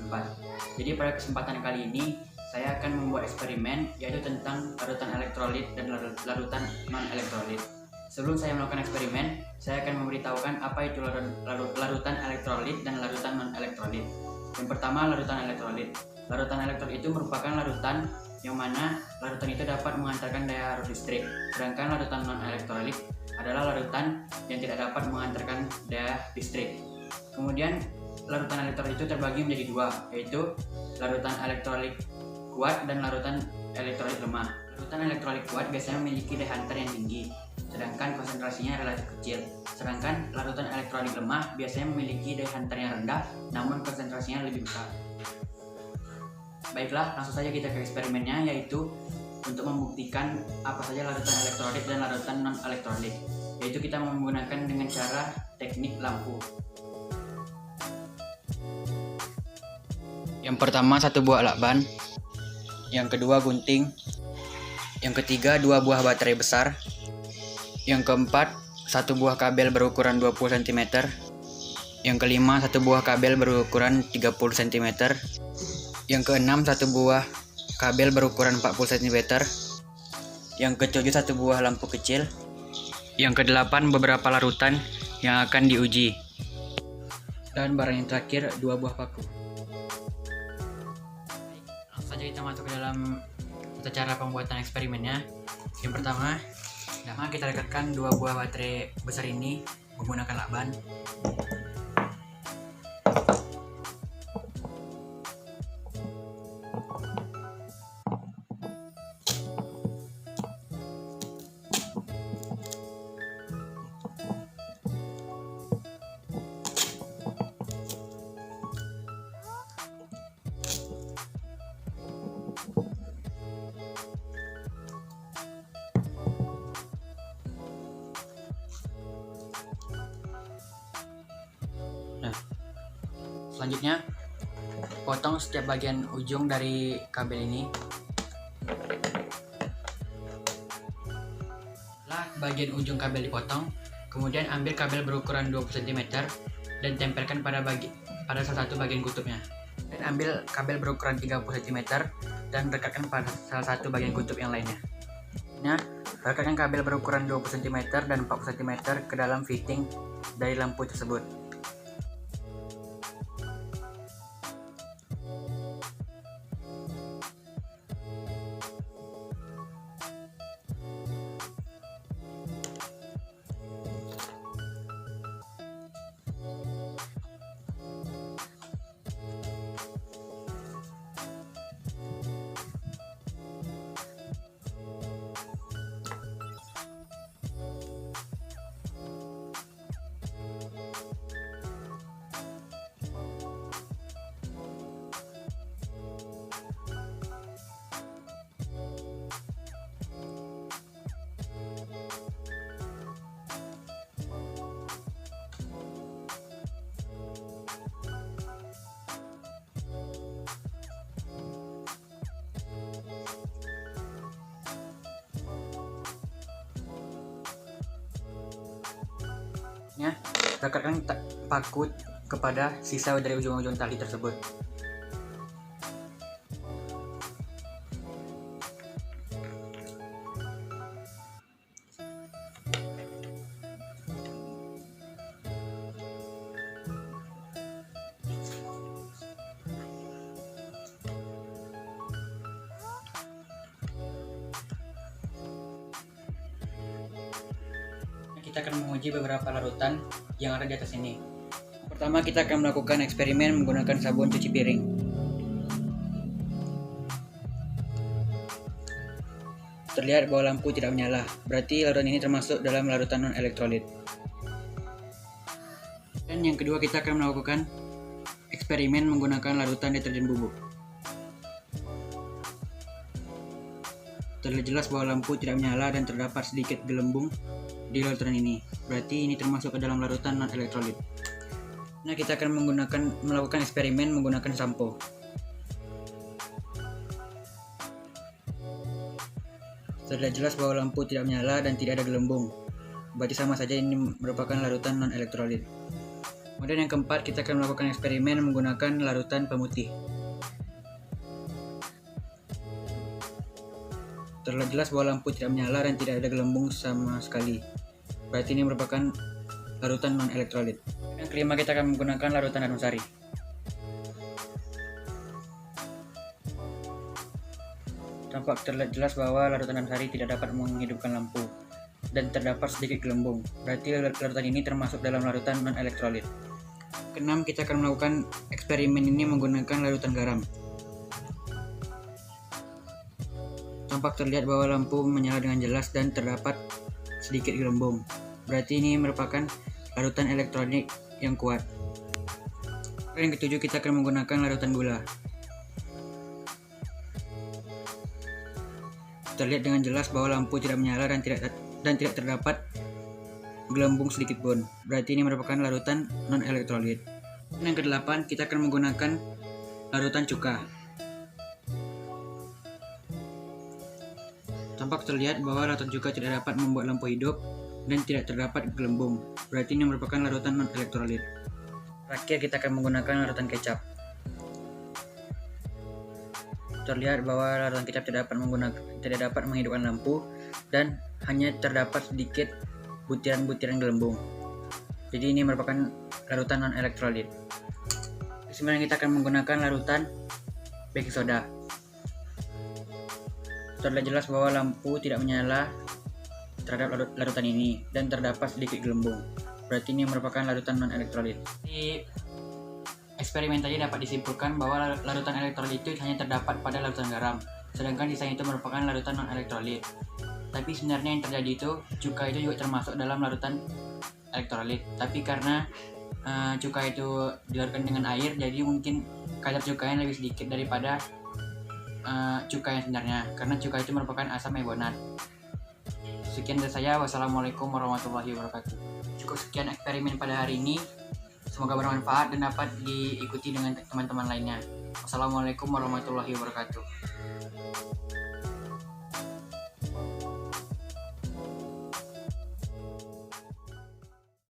4. Jadi pada kesempatan kali ini saya akan membuat eksperimen yaitu tentang larutan elektrolit dan larutan non-elektrolit. Sebelum saya melakukan eksperimen, saya akan memberitahukan apa itu larutan elektrolit dan larutan non-elektrolit. Yang pertama, larutan elektrolit. Larutan elektrolit itu merupakan larutan yang mana larutan itu dapat mengantarkan daya arus listrik, sedangkan larutan non-elektrolit adalah larutan yang tidak dapat mengantarkan daya listrik. Kemudian larutan elektrolit itu terbagi menjadi dua, yaitu larutan elektrolit kuat dan larutan elektrolit lemah. Larutan elektrolit kuat biasanya memiliki daya hantar yang tinggi, sedangkan konsentrasinya relatif kecil. Sedangkan larutan elektrolit lemah biasanya memiliki daya hantar yang rendah, namun konsentrasinya lebih besar. Baiklah, langsung saja kita ke eksperimennya, yaitu untuk membuktikan apa saja larutan elektrolit dan larutan non-elektrolit, yaitu kita menggunakan dengan cara teknik lampu. Yang pertama, satu buah lakban. Yang kedua, gunting. Yang ketiga, 2 buah baterai besar. Yang keempat, 1 buah kabel berukuran 20 cm. Yang kelima, 1 buah kabel berukuran 30 cm. Yang keenam, 1 buah kabel berukuran 40 cm. Yang ketujuh, 1 buah lampu kecil. Yang kedelapan, beberapa larutan yang akan diuji. Dan barang yang terakhir, 2 buah paku. Langsung saja kita masuk ke dalam cara pembuatan eksperimennya. Yang pertama kita rekatkan 2 buah baterai besar ini menggunakan lakban. Selanjutnya, potong setiap bagian ujung dari kabel ini. Setelah bagian ujung kabel dipotong, kemudian ambil kabel berukuran 20 cm dan tempelkan pada salah satu bagian kutubnya. Dan ambil kabel berukuran 30 cm dan rekatkan pada salah satu bagian kutub yang lainnya. Rekatkan kabel berukuran 20 cm dan 40 cm ke dalam fitting dari lampu tersebut. Rekatkan paku kepada sisa dari ujung-ujung tali tersebut. Kita akan menguji beberapa larutan yang ada di atas ini. Pertama, kita akan melakukan eksperimen menggunakan sabun cuci piring. Terlihat bahwa lampu tidak menyala, berarti larutan ini termasuk dalam larutan non-elektrolit. Dan yang kedua, kita akan melakukan eksperimen menggunakan larutan deterjen bubuk. Terlihat jelas bahwa lampu tidak menyala dan terdapat sedikit gelembung di larutan ini, berarti ini termasuk ke dalam larutan non-elektrolit. Nah, kita akan melakukan eksperimen menggunakan sampo. Terlihat jelas bahwa lampu tidak menyala dan tidak ada gelembung, berarti sama saja ini merupakan larutan non-elektrolit. Kemudian yang keempat, kita akan melakukan eksperimen menggunakan larutan pemutih. Terlihat jelas bahwa lampu tidak menyala dan tidak ada gelembung sama sekali. Berarti ini merupakan larutan non-elektrolit. Yang kelima, kita akan menggunakan larutan harum sari. Tampak terlihat jelas bahwa larutan harum sari tidak dapat menghidupkan lampu dan terdapat sedikit gelembung. Berarti larutan ini termasuk dalam larutan non-elektrolit. Keenam, kita akan melakukan eksperimen ini menggunakan larutan garam. Tampak terlihat bahwa lampu menyala dengan jelas dan terdapat sedikit gelembung. Berarti ini merupakan larutan elektronik yang kuat. Yang ketujuh, kita akan menggunakan larutan gula. Terlihat dengan jelas bahwa lampu tidak menyala dan tidak terdapat gelembung sedikit pun. Berarti ini merupakan larutan non-elektrolit. Yang kedelapan, kita akan menggunakan larutan cuka. Tampak terlihat bahwa larutan cuka tidak dapat membuat lampu hidup dan tidak terdapat gelembung. Berarti ini merupakan larutan non-elektrolit. Terakhir, kita akan menggunakan larutan kecap. Terlihat bahwa larutan kecap tidak dapat menghidupkan lampu dan hanya terdapat sedikit butiran-butiran gelembung. Jadi ini merupakan larutan non-elektrolit. Kemudian kita akan menggunakan larutan baking soda. Terlihat jelas bahwa lampu tidak menyala terhadap larutan ini dan terdapat sedikit gelembung. Berarti ini merupakan larutan non-elektrolit. Di eksperimen tadi dapat disimpulkan bahwa larutan elektrolit itu hanya terdapat pada larutan garam, sedangkan sisanya itu merupakan larutan non-elektrolit. Tapi sebenarnya yang terjadi itu, cuka itu juga termasuk dalam larutan elektrolit. Tapi karena cuka itu dilarutkan dengan air, jadi mungkin kadar cukanya lebih sedikit daripada cuka yang sebenarnya, karena cuka itu merupakan asam ebonat. Sekian dari saya, wassalamualaikum warahmatullahi wabarakatuh. Cukup sekian eksperimen pada hari ini, semoga bermanfaat dan dapat diikuti dengan teman-teman lainnya. Wassalamualaikum warahmatullahi wabarakatuh.